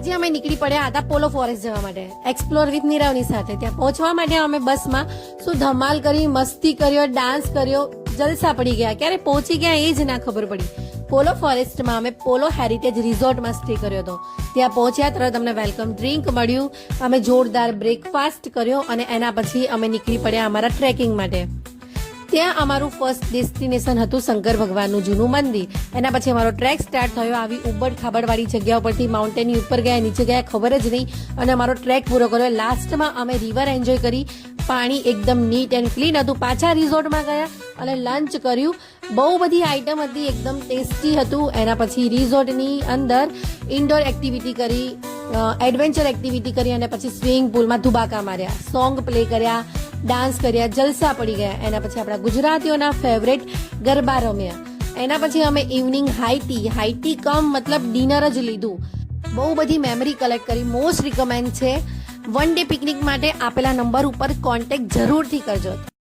પછી અમે નીકળી પડ્યા હતા પોલો ફોરેસ્ટ જવા માટે, એક્સપ્લોર વિથ નીરવની સાથે. ત્યાં પહોંચવા માટે અમે બસમાં શું ધમાલ કરી, મસ્તી કર્યો, ડાન્સ કર્યો, જલસા પડી ગયા. ક્યારે પહોંચી ગયા એ જ ના ખબર પડી. પોલો ફોરેસ્ટમાં અમે પોલો હેરિટેજ રિઝોર્ટમાં સ્ટે કર્યો હતો. ત્યાં પહોંચ્યા તરત અમને વેલકમ ડ્રિંક મળ્યું, અમે જોરદાર બ્રેકફાસ્ટ કર્યો અને એના પછી અમે નીકળી પડ્યા અમારા ટ્રેકિંગ માટે. ત્યાં અમારું ફર્સ્ટ ડેસ્ટિનેશન હતું શંકર ભગવાનનું જૂનું મંદિર. એના પછી અમારો ટ્રેક સ્ટાર્ટ થયો. આવી ઉબડ ખાબડવાળી જગ્યા ઉપરથી માઉન્ટેનની ઉપર ગયા, નીચે ગયા, ખબર જ નહીં, અને અમારો ટ્રેક પૂરો કર્યો. લાસ્ટમાં અમે રિવર એન્જોય કરી. પાણી એકદમ નીટ એન્ડ ક્લીન હતું. પાછા રિઝોર્ટમાં ગયા અને લંચ કર્યું. બહુ બધી આઈટમ હતી, એકદમ ટેસ્ટી હતું. એના પછી રિઝોર્ટની અંદર ઇન્ડોર એક્ટિવિટી કરી, એડવેન્ચર એક્ટિવિટી કરી અને પછી સ્વિમિંગ પુલમાં ધુબાકા માર્યા, સોંગ પ્લે કર્યા, ડાન્સ કર્યા, જલસા પડી ગયા. એના પછી આપણા ગુજરાતીઓના ફેવરેટ ગરબા રમ્યા. એના પછી અમે ઇવનિંગ હાઈ ટી કમ મતલબ ડિનર જ લીધું. બહુ બધી મેમરી કલેક્ટ કરી. મોસ્ટ રિકમેન્ડ છે. વન ડે પિકનિક માટે આપેલા નંબર ઉપર કોન્ટેક્ટ જરૂરથી કરજો.